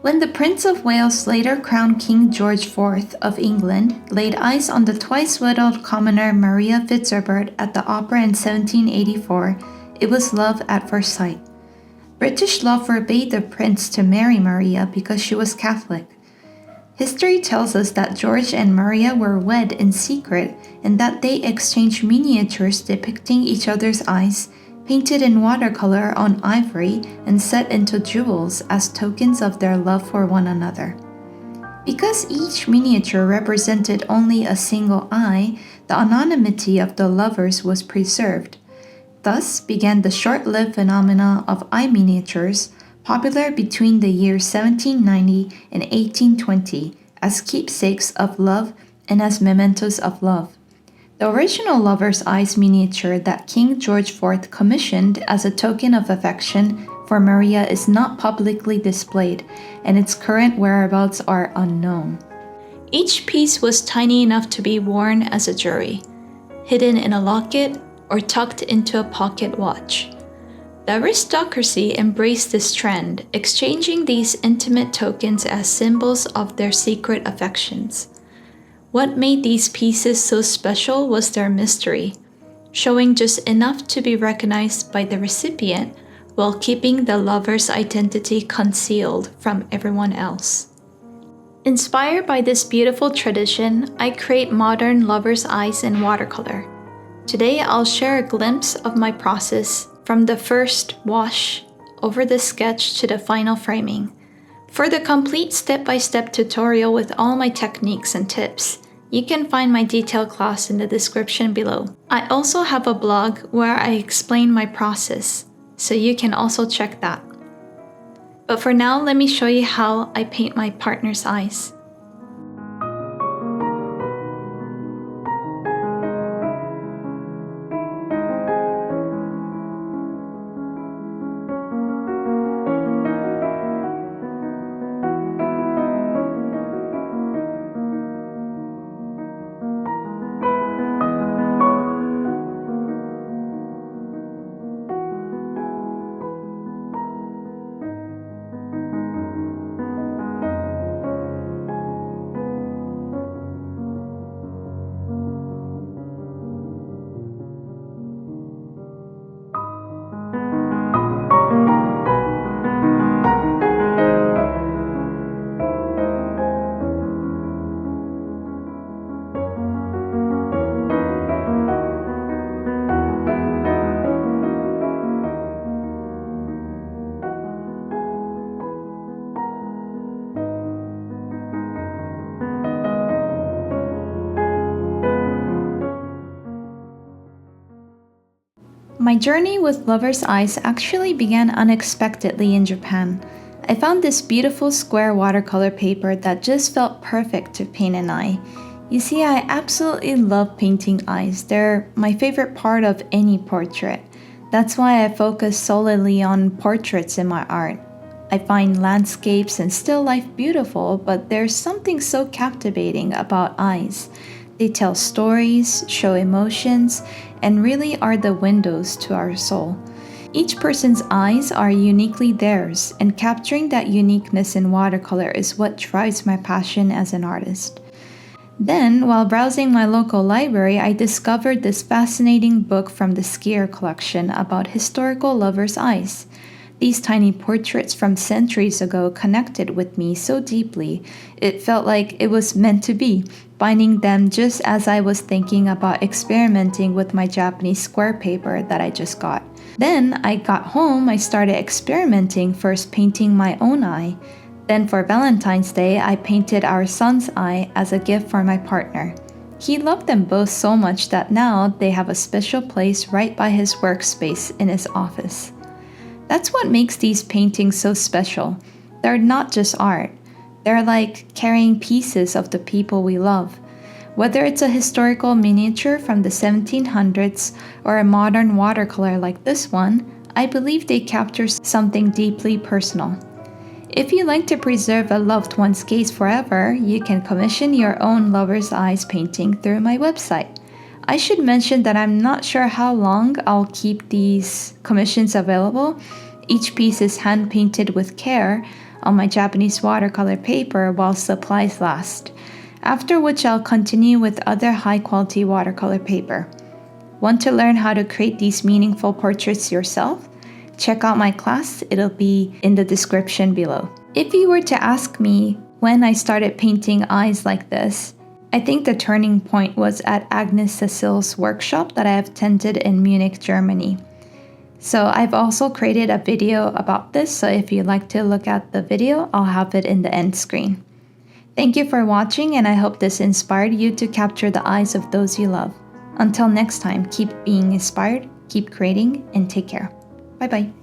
When the Prince of Wales, later crowned King George IV of England, laid eyes on the twice-widowed commoner Maria Fitzherbert at the opera in 1784, it was love at first sight. British law forbade the prince to marry Maria because she was Catholic. History tells us that George and Maria were wed in secret and that they exchanged miniatures depicting each other's eyes, painted in watercolor on ivory and set into jewels as tokens of their love for one another. Because each miniature represented only a single eye, the anonymity of the lovers was preserved. Thus began the short-lived phenomena of eye miniatures, popular between the years 1790 and 1820 as keepsakes of love and as mementos of love. The original lover's eyes miniature that King George IV commissioned as a token of affection for Maria is not publicly displayed, and its current whereabouts are unknown. Each piece was tiny enough to be worn as a jewelry, hidden in a locket, or tucked into a pocket watch. The aristocracy embraced this trend, exchanging these intimate tokens as symbols of their secret affections. What made these pieces so special was their mystery, showing just enough to be recognized by the recipient while keeping the lover's identity concealed from everyone else. Inspired by this beautiful tradition, I create modern lover's eyes in watercolor. Today, I'll share a glimpse of my process from the first wash over the sketch to the final framing. For the complete step-by-step tutorial with all my techniques and tips, you can find my detailed class in the description below. I also have a blog where I explain my process, so you can also check that. But for now, let me show you how I paint my partner's eyes. My journey with lover's eyes actually began unexpectedly in Japan. I found this beautiful square watercolor paper that just felt perfect to paint an eye. You see, I absolutely love painting eyes. They're my favorite part of any portrait. That's why I focus solely on portraits in my art. I find landscapes and still life beautiful, but there's something so captivating about eyes. They tell stories, show emotions, and really are the windows to our soul. Each person's eyes are uniquely theirs, and capturing that uniqueness in watercolor is what drives my passion as an artist. Then, while browsing my local library, I discovered this fascinating book from the Skier collection about historical lovers' eyes. These tiny portraits from centuries ago connected with me so deeply, it felt like it was meant to be, finding them just as I was thinking about experimenting with my Japanese square paper that I just got. Then I got home, I started experimenting, first painting my own eye. Then for Valentine's Day, I painted our son's eye as a gift for my partner. He loved them both so much that now they have a special place right by his workspace in his office. That's what makes these paintings so special. They're not just art. They're like carrying pieces of the people we love. Whether it's a historical miniature from the 1700s or a modern watercolor like this one, I believe they capture something deeply personal. If you like to preserve a loved one's gaze forever, you can commission your own lover's eyes painting through my website. I should mention that I'm not sure how long I'll keep these commissions available. Each piece is hand-painted with care. on my Japanese watercolor paper while supplies last, after which I'll continue with other high-quality watercolor paper. Want to learn how to create these meaningful portraits yourself? Check out my class, it'll be in the description below. If you were to ask me when I started painting eyes like this, I think the turning point was at Agnes Cecile's workshop that I attended in Munich, Germany. So I've also created a video about this, so if you'd like to look at the video, I'll have it in the end screen. Thank you for watching, and I hope this inspired you to capture the eyes of those you love. Until next time, keep being inspired, keep creating, and take care. Bye bye.